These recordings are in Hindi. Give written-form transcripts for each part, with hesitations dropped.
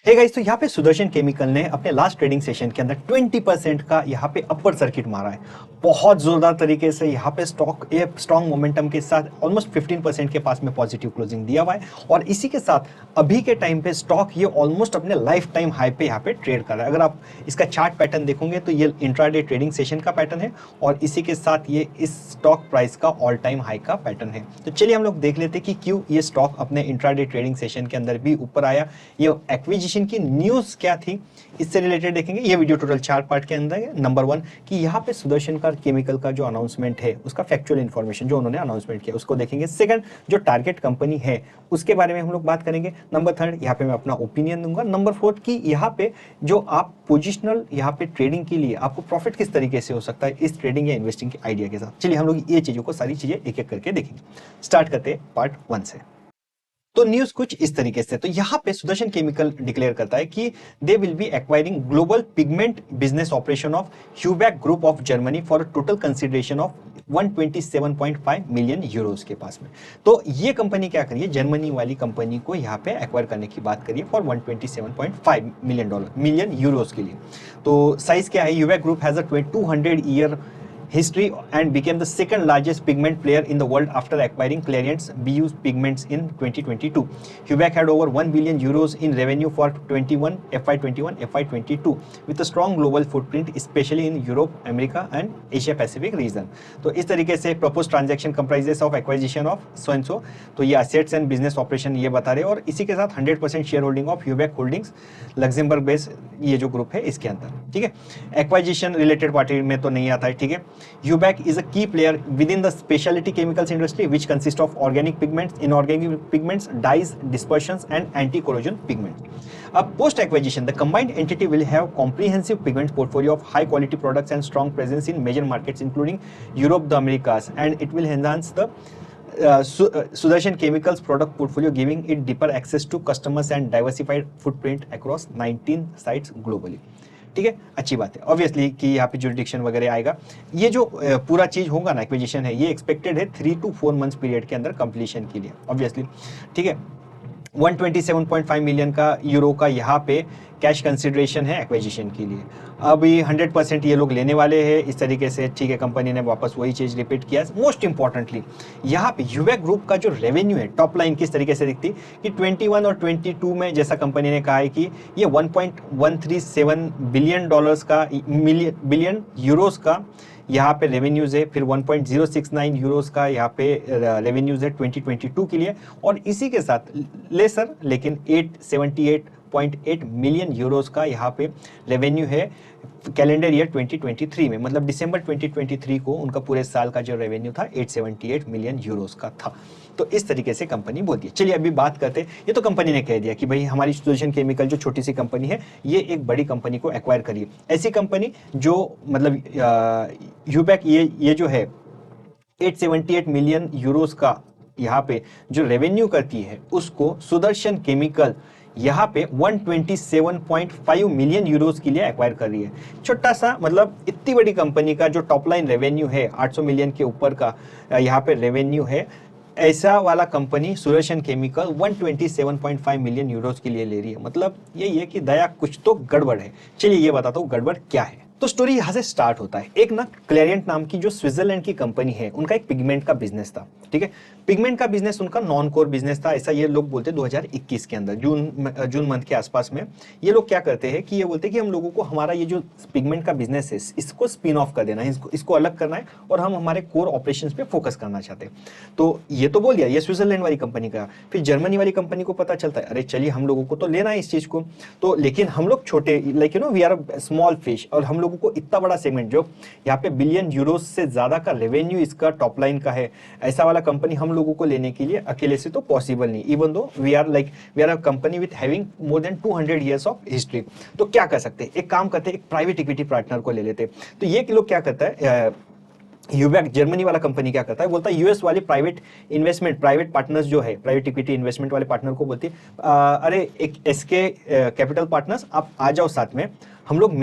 हे गाइस, तो यहाँ पे सुदर्शन केमिकल ने अपने लास्ट ट्रेडिंग सेशन के अंदर 20% का यहाँ पे अपर सर्किट मारा है। बहुत जोरदार तरीके से यहाँ पे स्टॉक एक स्ट्रॉन्ग मोमेंटम के साथ ऑलमोस्ट 15% के पास में पॉजिटिव क्लोजिंग दिया हुआ है और इसी के साथ अभी के टाइम पे स्टॉक ये ऑलमोस्ट अपने लाइफ टाइम हाई पे यहाँ पे ट्रेड कर रहा है। अगर आप इसका चार्ट पैटर्न देखोगे तो ये इंट्राडे ट्रेडिंग सेशन का पैटर्न है और इसी के साथ ये इस स्टॉक प्राइस का ऑल टाइम हाई का पैटर्न है। तो चलिए हम लोग देख लेते हैं कि क्यों ये स्टॉक अपने इंट्राडे ट्रेडिंग सेशन के अंदर भी ऊपर आया। ये एक्विजिशन की न्यूज क्या थी इससे रिलेटेड देखेंगे। ये वीडियो टोटल 4 पार्ट के अंदर है। नंबर 1 कि यहाँ पे सुदर्शन का केमिकल का जो अनाउंसमेंट है उसका फैक्चुअल इन्फॉर्मेशन जो उन्होंने अनाउंसमेंट किया उसको देखेंगे। सेकंड, जो टारगेट कंपनी है उसके बारे में हम लोग बात करेंगे। नंबर 3 यहाँ पे मैं अपना ओपिनियन दूंगा। नंबर 4 कि यहाँ पे जो आप पोजिशनल यहाँ पे ट्रेडिंग के लिए आपको प्रॉफिट किस तरीके से हो सकता है इस ट्रेडिंग या इन्वेस्टिंग के आइडिया के साथ। चलिए हम लोग ये चीजों को सारी चीजें एक एक करके देखेंगे। स्टार्ट करते हैं पार्ट 1 से। तो न्यूज कुछ इस तरीके से, तो यहाँ पे सुदर्शन केमिकल डिक्लेयर करता है कि they will be acquiring global pigment business operation of Heubach group of Germany for a total consideration of 127.5 million euros के पास में। तो ये कंपनी क्या करिए, जर्मनी वाली कंपनी को यहाँ पे एक्वायर करने की बात करिए फॉर 127.5 मिलियन यूरोस के लिए। तो साइज क्या है, Heubach group has a 200 year history and became the second largest pigment player in the world after acquiring Clariant's BU Pigments in 2022. Hubeck had over 1 billion euros in revenue for FY21, FY22 with a strong global footprint especially in Europe, America and Asia Pacific region. तो इस तरीके से proposed transaction comprises of acquisition of so and so। तो ये assets and business operation ये बता रहे हैं और इसी के साथ 100% share holding of Hubeck Holdings Luxembourg based ये जो ग्रुप है इसके अंदर, ठीक है। एक्वाजिशन रिलेटेड पार्टी में तो नहीं आता है, ठीक है। Hubeck is a key player within the specialty chemicals industry, which consists of organic pigments, inorganic pigments, dyes, dispersions, and anti-corrosion pigments. Post-acquisition, the combined entity will have comprehensive pigment portfolio of high-quality products and strong presence in major markets, including Europe, the Americas, and it will enhance the Sudarshan Chemicals product portfolio, giving it deeper access to customers and diversified footprint across 19 sites globally. ठीक है, अच्छी बात है ऑब्वियसली कि यहाँ पे जुरिडिक्शन वगैरह आएगा। ये जो पूरा चीज होगा ना एक्विजिशन है ये एक्सपेक्टेड है 3 to 4 मंथ्स पीरियड के अंदर कंप्लीशन के लिए ऑब्वियसली, ठीक है। 127.5 मिलियन का यूरो का यहाँ पे कैश कंसिडरेशन है एक्विजिशन के लिए। अभी 100% ये लोग लेने वाले हैं इस तरीके से, ठीक है। कंपनी ने वापस वही चीज रिपीट किया। मोस्ट इंपॉर्टेंटली यहाँ पे ह्यूबैक ग्रुप का जो रेवेन्यू है टॉप लाइन किस तरीके से दिखती कि 21 और 22 में जैसा कंपनी ने कहा है कि ये 1.137 बिलियन डॉलर्स का बिलियन यूरोस का यहाँ पे रेवेन्यूज है, फिर 1.069 यूरोस का यहाँ पे रेवेन्यूज है 2022 के लिए और इसी के साथ लेसर लेकिन 878.8 मिलियन यूरोस का यहाँ पे रेवेन्यू है कैलेंडर ईयर 2023 में। मतलब दिसंबर 2023 को उनका पूरे साल का जो रेवेन्यू था 878 मिलियन यूरोस का था। तो इस तरीके से कंपनी बोलती है। चलिए अभी बात करते हैं, ये तो कंपनी ने कह दिया कि भाई हमारी सुदर्शन केमिकल जो छोटी सी कंपनी है ये एक बड़ी कंपनी को एक्वायर करिए। ऐसी कंपनी जो मतलब ह्यूबैक ये जो है 878 मिलियन यूरोस का यहाँ पे जो रेवेन्यू करती है उसको सुदर्शन केमिकल यहाँ पे 127.5 मिलियन यूरोस के लिए एक्वायर कर रही है। छोटा सा मतलब इतनी बड़ी कंपनी का जो टॉप लाइन रेवेन्यू है 800 मिलियन के ऊपर का यहाँ पे रेवेन्यू है, ऐसा वाला company Sudarshan chemical 127.5 million euros के लिए ले रही है। मतलब यही है कि दया कुछ तो गड़बड़ है। चलिए ये बताता हूँ गड़बड़ क्या है। तो स्टोरी यहाँ से स्टार्ट होता है। एक ना क्लेरियंट नाम की जो स्विट्जरलैंड की कंपनी है उनका एक पिगमेंट का बिजनेस था, ठीक है। पिगमेंट का बिजनेस उनका नॉन कोर बिजनेस था, ऐसा ये लोग बोलते 2021 के अंदर जून मंथ के आसपास में ये लोग क्या करते हैं कि ये बोलते हैं कि हम लोगों को हमारा ये जो पिगमेंट का बिजनेस है इसको स्पिन ऑफ कर देना है, इसको अलग करना है और हम हमारे कोर ऑपरेशंस पे फोकस करना चाहते हैं। तो ये तो बोल दिया, ये स्विट्जरलैंड वाली कंपनी का। फिर जर्मनी वाली कंपनी को पता चलता है अरे चलिए हम लोगों को तो लेना है इस चीज को, तो लेकिन हम लोग छोटे like we are a small fish और हम लोगों को इतना बड़ा सेगमेंट जो यहाँ पे बिलियन यूरोस से ज्यादा का रेवेन्यू इसका टॉप लाइन का है, ऐसा वाला कंपनी हम लोगों को लेने के लिए अकेले से तो पॉसिबल नहीं। Even though we are a company with having more than 200 years of history. तो क्या कर सकते हैं, एक काम करते हैं, एक प्राइवेट इक्विटी पार्टनर को ले लेते। तो ये लोग क्या करता है, ह्यूबैक जर्मनी वाला कंपनी क्या करता है, बोलता है यूएस वाले प्राइवेट पार्टनर्स जो है, प्राइवेट इक्विटी इन्वेस्टमेंट वाले पार्टनर को बोलती है अरे एक एसके कैपिटल पार्टनर्स आप आ जाओ साथ में, हम लोग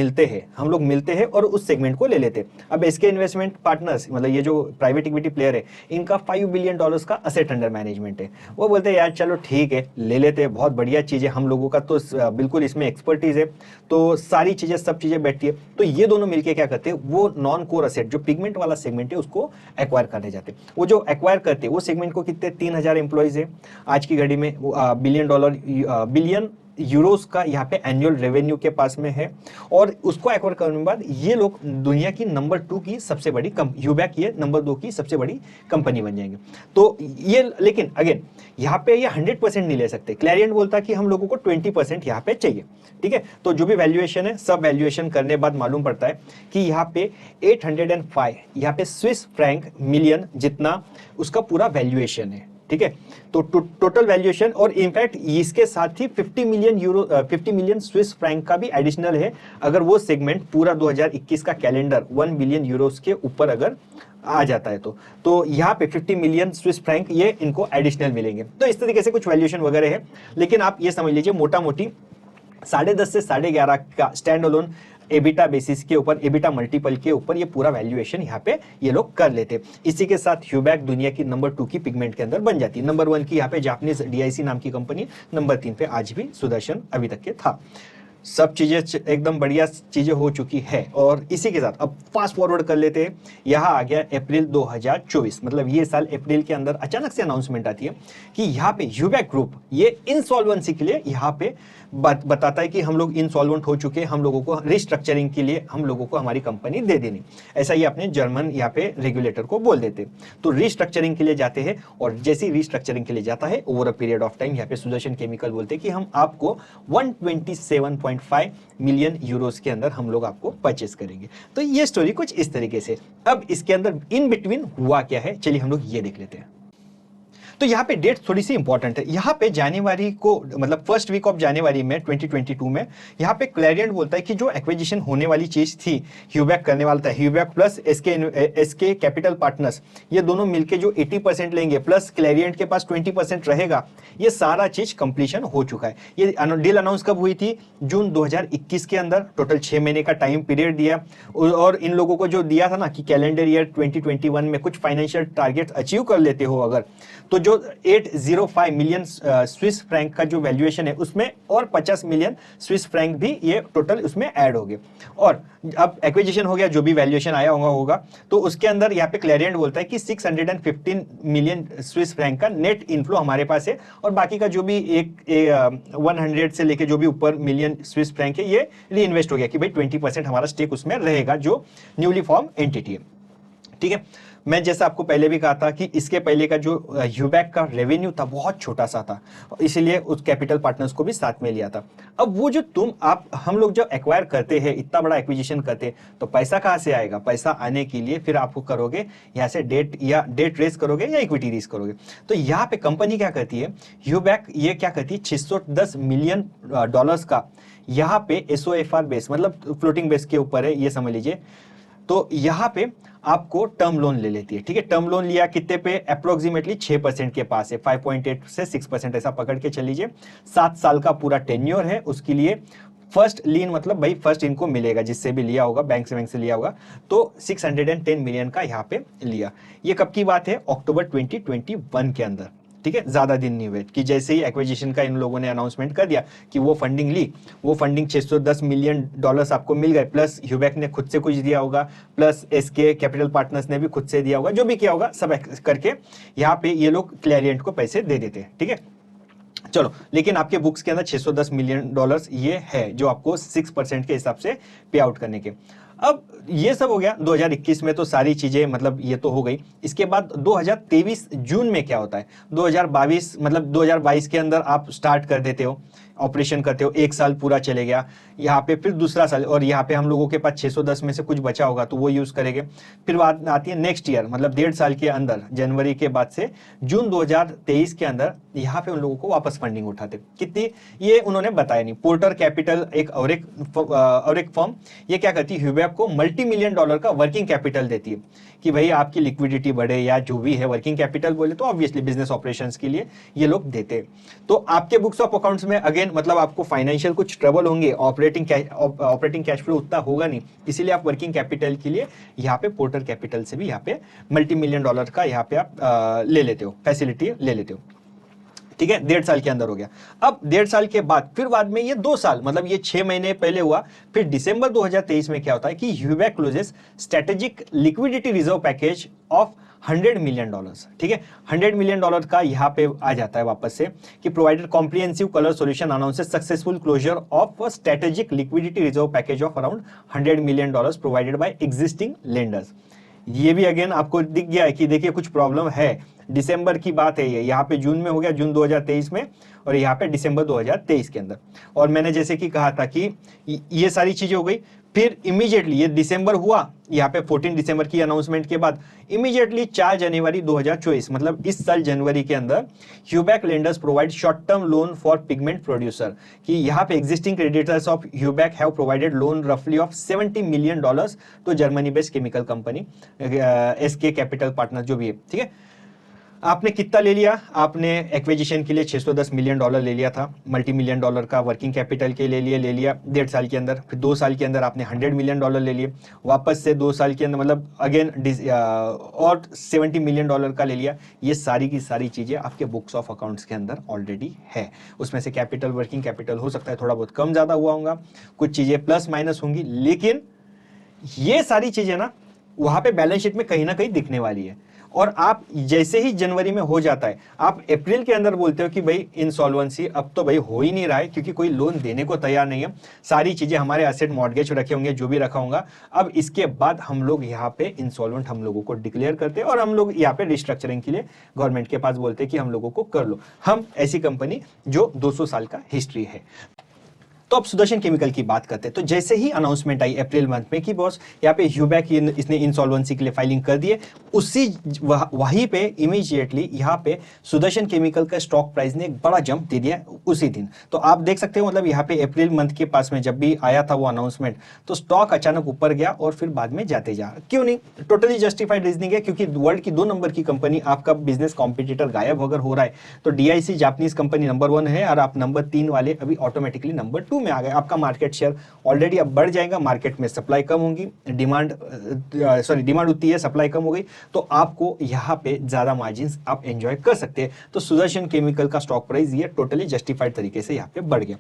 मिलते हैं और उस सेगमेंट को ले लेते हैं। अब इसके इन्वेस्टमेंट पार्टनर्स मतलब ये जो प्राइवेट इक्विटी प्लेयर है, इनका $5 बिलियन का असेट अंडर मैनेजमेंट है। वो बोलते हैं यार चलो ठीक है ले लेते हैं, बहुत बढ़िया चीज़ है, हम लोगों का तो बिल्कुल इसमें एक्सपर्टीज है, तो सारी चीज़ें सब चीज़ें बैठती है। तो ये दोनों मिलके क्या करते हैं, वो नॉन कोर असेट जो पिगमेंट वाला सेगमेंट है उसको एक्वायर करने जाते हैं। वो जो एक्वायर करते हैं वो सेगमेंट को कितने 3,000 एम्प्लॉइज है आज की घड़ी में, बिलियन यूरोस का यहाँ पे एनुअल रेवेन्यू के पास में है। और उसको एक्वायर करने के बाद ये लोग दुनिया की नंबर 2 की सबसे बड़ी यूबैक ये नंबर 2 की सबसे बड़ी कंपनी बन जाएंगे। तो ये लेकिन अगेन यहाँ पे ये 100% नहीं ले सकते। क्लैरियंट बोलता है कि हम लोगों को 20% यहाँ पे चाहिए, ठीक है। तो जो भी वैल्यूएशन है सब वैल्यूएशन करने बाद मालूम पड़ता है कि यहाँ पे 805 यहाँ पे स्विस फ्रैंक मिलियन जितना उसका पूरा वैल्यूएशन है, ठीक है। तो टोटल वैल्यूएशन और इनफैक्ट इसके साथ ही 50 मिलियन स्विस फ्रैंक का भी एडिशनल है अगर वो सेगमेंट पूरा 2021 का कैलेंडर 1 बिलियन यूरोस के ऊपर अगर आ जाता है तो यहाँ पे 50 मिलियन स्विस फ्रैंक ये इनको एडिशनल मिलेंगे। तो इस तरीके से कुछ वैल्यूएशन वगैरह है, लेकिन आप ये समझ लीजिए मोटा मोटी 10.5 से 11.5 का स्टैंड अलोन एबिटा बेसिस के ऊपर, एबिटा मल्टीपल के ऊपर ये पूरा वैल्यूएशन यहाँ पे ये लोग कर लेते। इसी के साथ ह्यूबैक दुनिया की नंबर 2 की पिगमेंट के अंदर बन जाती है। नंबर 1 की यहाँ पे जापानीज डीआईसी नाम की कंपनी, नंबर 3 पे आज भी सुदर्शन अभी तक के था। सब चीजें एकदम बढ़िया चीजें हो चुकी है। और इसी के साथ अब फास्ट फॉरवर्ड कर लेते हैं, यहाँ आ गया अप्रैल 2024, मतलब ये साल अप्रैल के अंदर अचानक से अनाउंसमेंट आती है कि यहाँ पे ह्यूबैक ग्रुप ये इंसॉल्वेंसी के लिए यहाँ पे बताता है कि हम लोग इंसॉल्वेंट हो चुके हैं, हम लोगों को रिस्ट्रक्चरिंग के लिए हम लोगों को हमारी कंपनी दे देनी, ऐसा ही अपने जर्मन यहाँ पे रेगुलेटर को बोल देते। तो रिस्ट्रक्चरिंग के लिए जाते हैं और जैसे ही रिस्ट्रक्चरिंग के लिए जाता है over a period of time यहाँ पे सुदर्शन केमिकल बोलते हैं कि हम आपको 127.5 मिलियन यूरोस के अंदर हम लोग आपको परचेस करेंगे। तो ये स्टोरी कुछ इस तरीके से। अब इसके अंदर इन बिटवीन हुआ क्या है, चलिए हम लोग ये देख लेते हैं। तो यहाँ पे डेट थोड़ी सी इंपॉर्टेंट है। यहाँ पे जनवरी को मतलब फर्स्ट वीक ऑफ जनवरी में 2022 में यहाँ पे क्लैरियंट बोलता है कि जो एक्विजिशन होने वाली चीज थी, ह्यूबैक करने वाला था, ह्यूबैक प्लस एसके कैपिटल पार्टनर्स ये दोनों मिलके जो 80% लेंगे प्लस क्लैरियंट के पास 20% रहेगा, ये सारा चीज कंप्लीशन हो चुका है। ये डील अनाउंस कब हुई थी? जून 2021 के अंदर। टोटल 6 महीने का टाइम पीरियड दिया और इन लोगों को जो दिया था ना कि कैलेंडर ईयर 2021 में कुछ फाइनेंशियल टारगेट अचीव कर लेते हो अगर, तो जो 805 मिलियन स्विस फ्रैंक का जो वैल्यूएशन है उसमें और 50 मिलियन स्विस फ्रैंक भी ये टोटल उसमें ऐड हो गए। और अब एक्विजिशन हो गया, जो भी वैल्यूएशन आया होगा तो उसके अंदर यहाँ पे क्लैरियंट बोलता है कि 615 मिलियन स्विस फ्रैंक का नेट इनफ्लो हमारे पास है और बाकी का जो भी 100 से लेके जो भी ऊपर मिलियन स्विस फ्रैंक है ये री इन्वेस्ट हो गया कि भाई 20% हमारा स्टेक उसमें रहेगा जो न्यूली फॉर्म एंटिटी है, ठीक है। मैं जैसा आपको पहले भी कहा था कि इसके पहले का जो ह्यूबैक का रेवेन्यू था बहुत छोटा सा था, इसीलिए उस कैपिटल पार्टनर्स को भी साथ में लिया था। अब वो जो हम लोग जब एक्वायर करते हैं, इतना बड़ा एक्विजिशन करते हैं, तो पैसा कहाँ से आएगा? पैसा आने के लिए फिर आपको करोगे यहाँ से डेट रेस करोगे या इक्विटी रेस करोगे। तो यहाँ पे कंपनी क्या करती है, ह्यूबैक ये क्या करती है, $610 मिलियन का यहाँ पे SOFR बेस मतलब फ्लोटिंग बेस के ऊपर है, ये समझ लीजिए। तो यहाँ पे आपको टर्म लोन ले लेती है, ठीक है। टर्म लोन लिया कितने पे? अप्रोक्सीमेटली 6% के पास है, 5.8 से 6% ऐसा पकड़ के चल लीजिए। 7 साल का पूरा टेन्योर है, उसके लिए फर्स्ट लीन मतलब भाई फर्स्ट इनको मिलेगा जिससे भी लिया होगा, बैंक से लिया होगा। तो 610 मिलियन का यहाँ पे लिया। ये कब की बात है? अक्टूबर 2021 के अंदर, ठीक है। ज्यादा दिन नहीं हुए कि जैसे ही एक्विजिशन का इन लोगों ने अनाउंसमेंट कर दिया कि वो फंडिंग ली, वो फंडिंग $610 मिलियन आपको मिल गए, प्लस ह्यूबैक ने खुद से कुछ दिया होगा, प्लस एसके कैपिटल पार्टनर्स ने भी खुद से दिया होगा, जो भी किया होगा सब करके यहाँ पे ये लोग क्लैरियंट को पैसे दे देते हैं, ठीक है। चलो, लेकिन आपके बुक्स के अंदर $610 मिलियन ये है जो आपको 6% के हिसाब से पे आउट करने के। अब ये सब हो गया 2021 में, तो सारी चीजें मतलब ये तो हो गई। इसके बाद 2023 जून में क्या होता है? 2022 मतलब 2022 के अंदर आप स्टार्ट कर देते हो, ऑपरेशन करते हो, 1 साल पूरा चले गया। यहाँ पे फिर दूसरा साल, और यहाँ पे हम लोगों के पास 610 में से कुछ बचा होगा तो वो यूज करेंगे। फिर बात आती है नेक्स्ट ईयर मतलब 1.5 साल के अंदर, जनवरी के बाद से जून 2023 के अंदर यहाँ पे उन लोगों को वापस फंडिंग उठाते। कितनी ये उन्होंने बताया नहीं। पोर्टर कैपिटल एक फर्म, ये क्या करती है, ह्यूबैक आपको मल्टी मिलियन डॉलर का वर्किंग कैपिटल देती है कि भाई आपकी लिक्विडिटी बढ़े या जो भी है, वर्किंग कैपिटल बोले तो ऑब्वियसली बिजनेस ऑपरेशंस के लिए ये लोग देते हैं। तो आपके बुक्स ऑफ अकाउंट्स में अगेन मतलब आपको फाइनेंशियल कुछ ट्रबल होंगे, ऑपरेटिंग कैश फ्लो उतना होगा नहीं, इसीलिए आप वर्किंग कैपिटल के लिए यहाँ पे पोर्टर कैपिटल से भी यहाँ पे मल्टी मिलियन डॉलर का यहाँ पे आप ले लेते हो, फैसिलिटी ले लेते हो। ठीक है, 1.5 साल के अंदर हो गया। अब 1.5 साल के बाद में ये 2 साल, मतलब ये 6 महीने पहले हुआ। फिर दिसंबर 2023 में क्या होता है कि Heubach closes strategic liquidity reserve package of $100 million. ठीक है, $100 मिलियन का यहाँ पे आ जाता है वापस से कि provided comprehensive colour solution announces successful closure of strategic liquidity reserve package of around $100 million provided by existing lenders. ये भी अगेन आपको दिख गया है कि देखिए कुछ प्रॉब्लम है। दिसंबर की बात है ये, यहाँ पे जून में हो गया, जून 2023 में, और यहाँ पे दिसंबर 2023 के अंदर। और मैंने जैसे कि कहा था कि ये सारी चीजें हो गई। फिर इमीडिएटली ये दिसंबर हुआ, यहाँ पे 14 दिसंबर की अनाउंसमेंट के बाद इमीडिएटली 4 जनवरी 2024 मतलब इस साल जनवरी के अंदर Heubach lenders provide short term loan for pigment producer, कि यहाँ पे existing creditors of Heubach have provided loan रफली of $70 million to Germany based chemical company SK capital partner जो भी है। ठीक है, आपने कितना ले लिया, आपने एक्विजिशन के लिए $610 मिलियन ले लिया था, मल्टी मिलियन डॉलर का वर्किंग कैपिटल के लिए ले लिया 1.5 साल के अंदर। फिर 2 साल के अंदर आपने $100 मिलियन ले लिए, वापस से 2 साल के अंदर मतलब अगेन और $70 मिलियन का ले लिया। ये सारी की सारी चीजें आपके बुक्स ऑफ अकाउंट्स के अंदर ऑलरेडी है। उसमें से कैपिटल, वर्किंग कैपिटल हो सकता है थोड़ा बहुत कम ज्यादा हुआ होगा, कुछ चीजें प्लस माइनस होंगी, लेकिन ये सारी चीजें ना वहां पे बैलेंस शीट में कहीं ना कहीं दिखने वाली है। और आप जैसे ही जनवरी में हो जाता है, आप अप्रैल के अंदर बोलते हो कि भाई इंसॉल्वेंसी अब तो भाई हो ही नहीं रहा है, क्योंकि कोई लोन देने को तैयार नहीं है, सारी चीजें हमारे एसेट मॉर्गेज रखे होंगे, जो भी रखा होगा। अब इसके बाद हम लोग यहाँ पे इंसॉल्वेंट हम लोगों को डिक्लेयर करते हैं और हम लोग यहाँ पे रिस्ट्रक्चरिंग के लिए गवर्नमेंट के पास बोलते हैं कि हम लोगों को कर लो। हम ऐसी कंपनी जो 200 साल का हिस्ट्री है। तो अब सुदर्शन केमिकल की बात करते हैं। तो जैसे ही अनाउंसमेंट आई अप्रैल मंथ में कि बॉस यहाँ पे ह्यूबैक इसने इंसॉल्वेंसी के लिए फाइलिंग कर दिए, उसी वहीं पे इमीडिएटली यहाँ पे सुदर्शन केमिकल का स्टॉक प्राइस ने एक बड़ा जंप दे दिया उसी दिन। तो आप देख सकते हो मतलब यहाँ पे अप्रैल मंथ के पास में जब भी आया था वो अनाउंसमेंट, तो स्टॉक अचानक ऊपर गया और फिर बाद में जाते जा, क्यों नहीं, टोटली जस्टिफाइड रीजनिंग है, क्योंकि वर्ल्ड की 2 नंबर की कंपनी आपका बिजनेस कॉम्पिटिटर गायब अगर हो रहा है, तो DIC जापानीज कंपनी नंबर 1 है और आप नंबर 3 वाले अभी ऑटोमेटिकली नंबर 2 में आ गए। आपका मार्केट शेयर ऑलरेडी अब बढ़ जाएगा, मार्केट में सप्लाई कम होगी, डिमांड उतनी है, सप्लाई कम हो गई, तो आपको यहाँ पे ज्यादा मार्जिन आप एंजॉय कर सकते हैं। तो सुदर्शन केमिकल का स्टॉक प्राइस ये टोटली जस्टिफाइड तरीके से यहाँ पे बढ़ गया।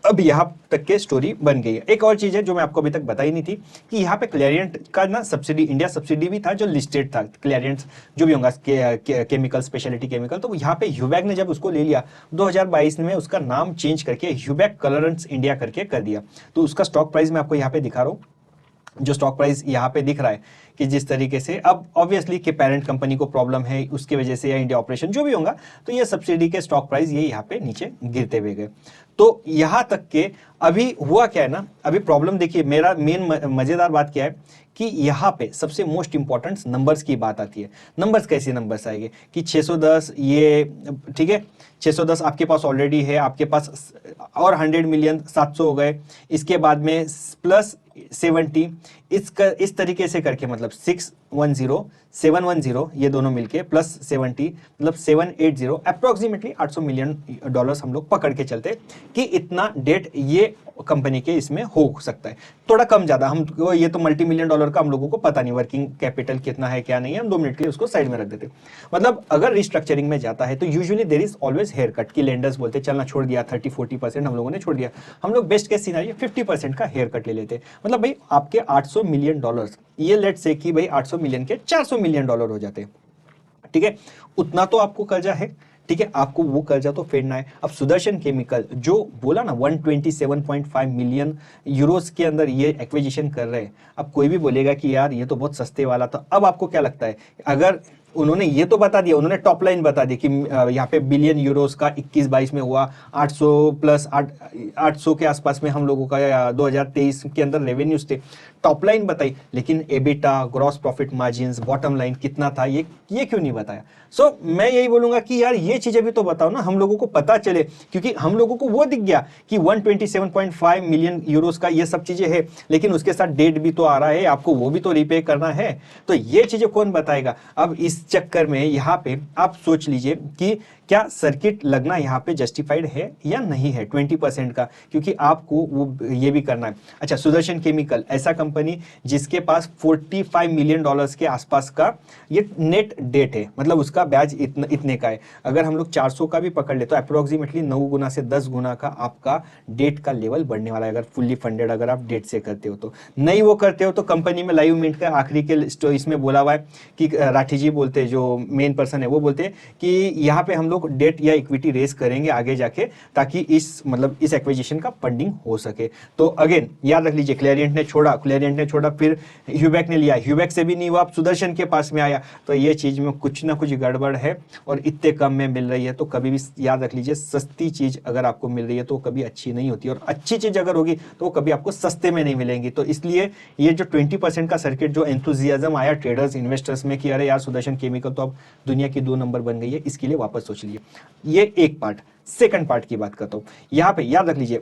अब यहाँ तक के स्टोरी बन गई है। एक और चीज है जो मैं आपको अभी तक बताई नहीं थी कि यहाँ पे क्लैरियंट का ना सब्सिडी, इंडिया सब्सिडी भी था जो लिस्टेड था, क्लैरियंट जो भी होगा केमिकल, स्पेशलिटी केमिकल। तो यहाँ पे ह्यूबैक ने जब उसको ले लिया 2022 में, उसका नाम चेंज करके ह्यूबैक कलरेंट्स इंडिया करके कर दिया। तो उसका स्टॉक प्राइस मैं आपको यहाँ पे दिखा रहा हूँ, जो स्टॉक प्राइस यहाँ पे दिख रहा है कि जिस तरीके से अब ऑब्वियसली कि पेरेंट कंपनी को प्रॉब्लम है उसकी वजह से या इंडिया ऑपरेशन जो भी होगा, तो ये सब्सिडी के स्टॉक प्राइस ये यहाँ पे नीचे गिरते हुए गए। तो यहाँ तक के अभी हुआ क्या है ना, अभी प्रॉब्लम देखिए, मेरा मेन मजेदार बात क्या है कि यहाँ पे सबसे मोस्ट इंपॉर्टेंट नंबर्स की बात आती है। नंबर्स कैसे नंबर्स आएंगे कि 610 ये ठीक है, 610 आपके पास ऑलरेडी है, आपके पास और 100 मिलियन 700 हो गए, इसके बाद में प्लस 70, इस तरीके से करके मतलब 610 710 ये दोनों मिलके प्लस 70 मतलब 780 अप्रोक्सीमेटली $800 मिलियन हम लोग पकड़ के चलते कि इतना डेट ये कंपनी के इसमें हो सकता है, थोड़ा कम ज्यादा हम ये तो $multi million का हम लोगों को पता नहीं वर्किंग कैपिटल कितना है क्या नहीं है, हम 2 मिनट के लिए उसको साइड में रख देते। मतलब अगर रिस्ट्रक्चरिंग में जाता है तो usually there is always haircut की लेंडर्स बोलते चलना छोड़ दिया, 30-40% हम लोगों ने छोड़ दिया, हम लोग बेस्ट केस सिनेरियो 50% का हेयर कट ले लेते। मतलब भाई आपके $800 मिलियन, ये लेट्स से कि भाई 800 मिलियन के $400 मिलियन हो जाते, ठीक है, उतना तो आपको कर्जा है, ठीक है, आपको वो कर्जा तो फेडना है। अब सुदर्शन केमिकल जो बोला ना 127.5 मिलियन यूरोस के अंदर ये एक्विजिशन कर रहे हैं, अब कोई भी बोलेगा कि यार ये तो बहुत सस्ते वाला था। अब आपको क्या लगता है अगर उन्होंने ये तो बता दिया, उन्होंने टॉप लाइन बता दी कि यहाँ पे बिलियन यूरोस का 21-22 में हुआ, 800 प्लस 800 के आसपास में हम लोगों का 2023 के अंदर रेवेन्यूज थे, टॉप लाइन बताई, लेकिन EBITDA, gross profit margins, bottom line कितना था, ये क्यों नहीं बताया? सो मैं यही बोलूंगा कि यार ये चीजें भी तो बताओ ना, हम लोगों को पता चले, क्योंकि हम लोगों को वो दिख गया कि 127.5 मिलियन यूरोस का ये सब चीजें है, लेकिन उसके साथ डेट भी तो आ रहा है, आपको वो भी तो रिपे करना है, तो ये चीजें कौन बताएगा? अब इस चक्कर में यहाँ पे आप सोच लीजिए कि क्या सर्किट लगना यहाँ पे जस्टिफाइड है या नहीं है 20% का, क्योंकि आपको वो ये भी करना है। अच्छा, सुदर्शन केमिकल ऐसा कंपनी जिसके पास 45 मिलियन डॉलर्स के आसपास का ये नेट डेट है, मतलब उसका ब्याज इतने का है। अगर हम लोग 400 का भी पकड़ ले तो अप्रोक्सीमेटली 9 गुना से 10 गुना का आपका डेट का लेवल बढ़ने वाला है, अगर फुल्ली फंडेड अगर आप डेट से करते हो तो। नहीं वो करते हो तो कंपनी में लाइव मिनट का आखिरी के इसमें बोला हुआ है कि राठी जी बोलते हैं, जो मेन पर्सन है वो बोलते हैं कि यहाँ पे हम लोग डेट या इक्विटी रेस करेंगे आगे जाके, ताकि इस एक्विजिशन का फंडिंग हो सके। तो अगेन याद रख लीजिए, क्लेरियंट ने छोड़ा, फिर ह्यूबेक ने लिया, ह्यूबेक से भी नहीं हुआ, अब सुदर्शन के पास में आया, तो ये चीज में कुछ ना कुछ गड़बड़ है, और इतने कम में मिल रही है तो कभी भी याद रख लीजिए, सस्ती चीज अगर आपको मिल रही है तो कभी अच्छी नहीं होती, और अच्छी चीज अगर होगी तो वो कभी आपको सस्ते में नहीं मिलेंगी। तो इसलिए ये जो 20% का सर्किट, जो एंथुजियाज्म आया ट्रेडर्स इन्वेस्टर्स में कि अरे यार सुदर्शन केमिकल तो अब दुनिया की 2 नंबर बन गई है, इसके लिए वापस सोच लीजिए। ये एक पार्ट। सेकंड पार्ट की बात करता हूं, यहां पे याद रख लीजिए,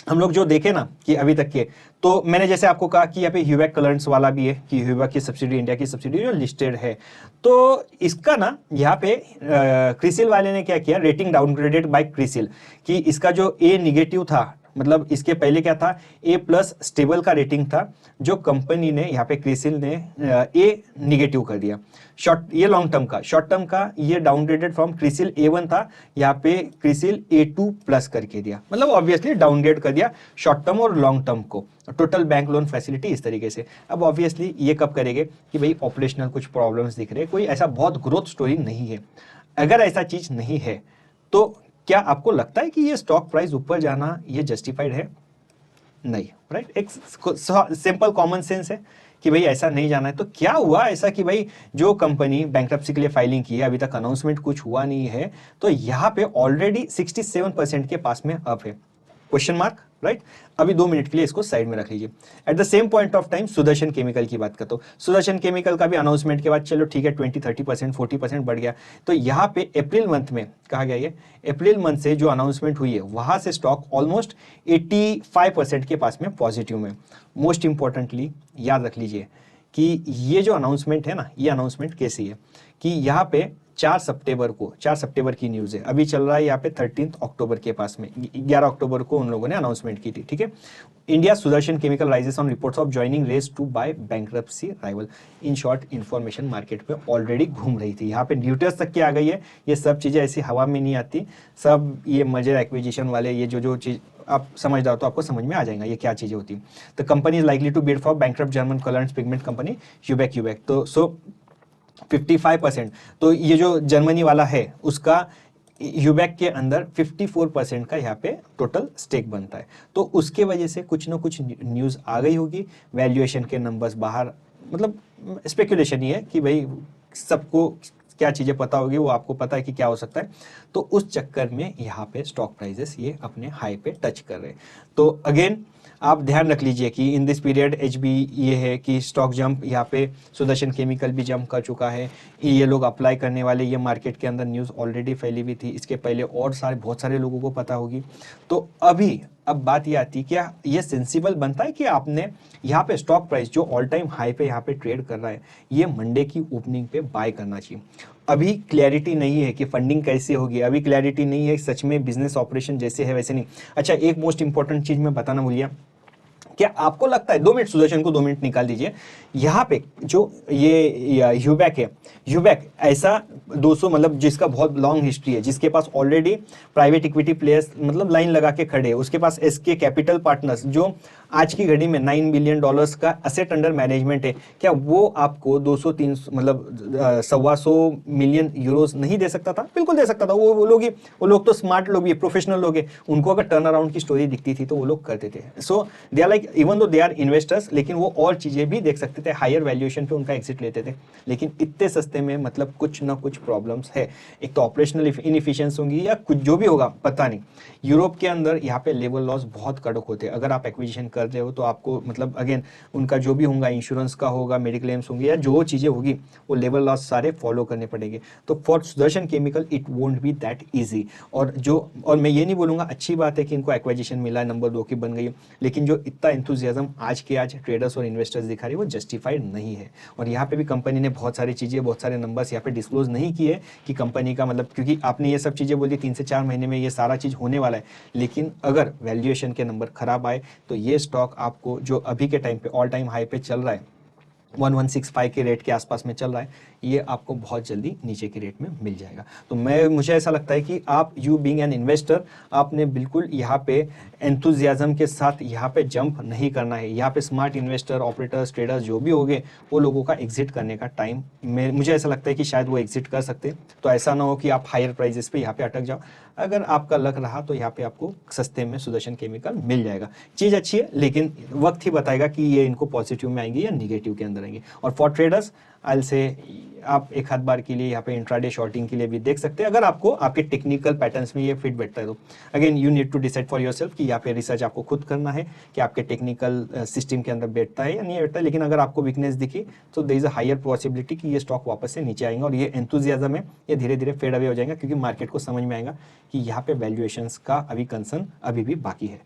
हम लोग जो देखे ना कि अभी तक के, तो मैंने जैसे आपको कहा कि यहाँ पे ह्यूबेक कलर्स वाला भी है कि ह्यूबेक की सब्सिडी, इंडिया की सब्सिडी जो लिस्टेड है, तो इसका ना यहाँ पे क्रिसिल वाले ने क्या किया, रेटिंग डाउनग्रेडेड बाय क्रिसिल, कि इसका जो ए निगेटिव था, मतलब इसके पहले क्या था, ए प्लस स्टेबल का रेटिंग था, जो कंपनी ने यहाँ पे क्रिसिल ने ए निगेटिव कर दिया। ये लॉन्ग टर्म का, शॉर्ट टर्म का ये डाउनग्रेडेड फ्रॉम क्रिसिल A1 था, यहाँ पे क्रिसिल A2 प्लस करके दिया, मतलब ऑब्वियसली डाउनग्रेड कर दिया शॉर्ट टर्म और लॉन्ग टर्म को, टोटल बैंक लोन फैसिलिटी इस तरीके से। अब ऑब्वियसली ये कब करेंगे कि भाई ऑपरेशनल कुछ प्रॉब्लम्स दिख रहे, कोई ऐसा बहुत ग्रोथ स्टोरी नहीं है। अगर ऐसा चीज नहीं है तो क्या आपको लगता है कि ये स्टॉक प्राइस ऊपर जाना ये जस्टिफाइड है? नहीं, राइट? एक सिंपल कॉमन सेंस है कि भाई ऐसा नहीं जाना है। तो क्या हुआ ऐसा कि भाई जो कंपनी बैंकरप्सी के लिए फाइलिंग की है, अभी तक अनाउंसमेंट कुछ हुआ नहीं है, तो यहाँ पे ऑलरेडी 67% के पास में अप है, क्वेश्चन मार्क, राइट? अभी 2 मिनट के लिए इसको साइड में रख लीजिए। At the same point of time Sudarshan chemical की बात करता हूँ, सुदर्शन केमिकल का भी अनाउंसमेंट के बाद चलो ठीक है 20-30% 40% बढ़ गया। तो यहाँ पे अप्रैल मंथ में कहा गया, ये अप्रैल मंथ से जो अनाउंसमेंट हुई है वहां से स्टॉक ऑलमोस्ट 85% के पास में पॉजिटिव में। मोस्ट इंपॉर्टेंटली याद रख लीजिए कि ये जो अनाउंसमेंट है ना, ये अनाउंसमेंट कैसी है कि यहाँ पे 4 सितंबर की न्यूज़ है, अभी चल रहा है यहाँ पे 13 अक्टूबर के पास में, 11 अक्टूबर को उन लोगों ने अनाउंसमेंट की थी, ठीक है। India Sudarshan chemical rises on reports of joining race to buy bankruptcy rival. In short information market पे ऑलरेडी घूम रही थी, यहाँ पे ड्यूटर्स तक की आ गई है। ये सब चीज़ें ऐसी हवा में नहीं आती, सब ये मर्जर एक्विजिशन वाले ये जो चीज़ आप समझदार तो आपको समझ में आ जाएगा ये क्या चीज़ें होती है। The company is likely to bid for bankrupt German colour and pigment company Heubach. तो सो 55%, तो ये जो जर्मनी वाला है उसका ह्यूबेक के अंदर 54% का यहाँ पे टोटल स्टेक बनता है। तो उसके वजह से कुछ ना कुछ न्यूज़ आ गई होगी, वैल्यूएशन के नंबर्स बाहर, मतलब स्पेकुलेशन ही है कि भाई सबको क्या चीज़ें पता होगी, वो आपको पता है कि क्या हो सकता है। तो उस चक्कर में यहाँ पे स्टॉक प्राइजेस ये अपने हाई पे टच कर रहे हैं। तो अगेन आप ध्यान रख लीजिए कि इन दिस पीरियड HB ये है कि स्टॉक जंप, यहाँ पे सुदर्शन केमिकल भी जंप कर चुका है, ये लोग अप्लाई करने वाले, ये मार्केट के अंदर न्यूज़ ऑलरेडी फैली हुई थी, इसके पहले और बहुत सारे लोगों को पता होगी। तो अब बात ये आती है क्या ये सेंसिबल बनता है कि आपने यहाँ पे स्टॉक प्राइस जो ऑल टाइम हाई पे यहाँ पे ट्रेड कर रहा है, ये मंडे की ओपनिंग पे बाय करना चाहिए। अभी क्लैरिटी नहीं है कि फंडिंग कैसे होगी, अभी क्लैरिटी नहीं है सच में बिजनेस ऑपरेशन जैसे है वैसे नहीं। अच्छा, एक मोस्ट इंपॉर्टेंट चीज मैं बताना भूल गया, क्या आपको लगता है, 2 मिनट सुदर्शन को 2 मिनट निकाल दीजिए, यहाँ पे जो ये ह्यूबेक है, ह्यूबेक ऐसा 200 मतलब जिसका बहुत लॉन्ग हिस्ट्री है, जिसके पास ऑलरेडी प्राइवेट इक्विटी प्लेयर्स मतलब लाइन लगा के खड़े हैं, उसके पास SK कैपिटल पार्टनर्स जो आज की घड़ी में $9 बिलियन का असेट अंडर मैनेजमेंट है, क्या वो आपको 200-300 मतलब 125 मिलियन यूरोस नहीं दे सकता था? बिल्कुल दे सकता था। वो लोग तो स्मार्ट लोग भी, प्रोफेशनल लोग हैं, उनको अगर टर्न अराउंड की स्टोरी दिखती थी तो वो लोग करते थे। So they are like even though they are investors, लेकिन वो और चीजें भी देख सकते थे, हायर वैल्यूएशन पे उनका एग्जिट लेते थे, लेकिन इतने सस्ते में मतलब कुछ ना कुछ प्रॉब्लम्स है। एक तो ऑपरेशनल इनएफिशिएंसी होंगी या कुछ जो भी होगा पता नहीं। यूरोप के अंदर यहाँ पे लेबर लॉस बहुत कड़क होते हैं, अगर आप एक्विजिशन कर रहे हो तो आपको मतलब अगेन उनका जो भी होगा, इंश्योरेंस का होगा, मेडिक्लेम्स होंगे या जो चीजें होगी, वो लेबर लॉस सारे फॉलो करने पड़ेंगे। तो for Sudarshan chemical it won't be that easy. और मैं ये नहीं बोलूंगा अच्छी बात है कि इनको एक्विजिशन मिला, नंबर 2 की बन गई, लेकिन जो इतना एंथुजियाज्म आज ट्रेडर्स और इन्वेस्टर्स दिखा रहे हैं वो जस्टिफाइड नहीं है। और यहाँ पे भी कंपनी ने बहुत सारी चीजें, बहुत सारे नंबर्स यहाँ पे डिस्क्लोज नहीं किए कि कंपनी का मतलब, क्योंकि आपने ये सब चीजें बोली 3 से 4 महीने में ये सारा चीज होने वाला है, लेकिन अगर वैल्यूएशन के नंबर खराब आए तो ये स्टॉक आपको जो अभी के टाइम पे ऑल टाइम हाई पे चल रहा है, 1165 के रेट के आसपास में चल रहा है, ये आपको बहुत जल्दी नीचे के रेट में मिल जाएगा। तो मुझे ऐसा लगता है कि आप यू बीइंग एन इन्वेस्टर, आपने बिल्कुल यहाँ पे एंथुजियाज्म के साथ यहाँ पे जंप नहीं करना है। यहाँ पे स्मार्ट इन्वेस्टर, ऑपरेटर्स, ट्रेडर्स जो भी होंगे, वो लोगों का एग्जिट करने का टाइम मुझे ऐसा लगता है कि शायद वो एग्जिट कर सकते। तो ऐसा ना हो कि आप हायर प्राइजेस पे यहाँ पे अटक जाओ। अगर आपका लक रहा तो यहाँ पे आपको सस्ते में सुदर्शन केमिकल मिल जाएगा। चीज़ अच्छी है, लेकिन वक्त ही बताएगा कि ये इनको पॉजिटिव में आएंगे या निगेटिव के अंदर आएंगे। और फॉर ट्रेडर्स आई से आप एक आध बार के लिए यहाँ पे इंट्राडे शॉर्टिंग के लिए भी देख सकते हैं, अगर आपको आपके टेक्निकल पैटर्न्स में ये फिट बैठता है तो। Again you need to decide for yourself कि यहाँ पे रिसर्च आपको खुद करना है कि आपके टेक्निकल सिस्टम के अंदर बैठता है या नहीं बैठता है। लेकिन अगर आपको वीकनेस दिखी तो there is a higher possibility कि ये स्टॉक वापस से नीचे आएंगे, और ये एंथुजियाज्म है ये धीरे धीरे फेड अवे हो जाएगा, क्योंकि मार्केट को समझ में आएगा कि यहाँ पे वैल्यूएशंस का अभी कंसर्न अभी भी बाकी है।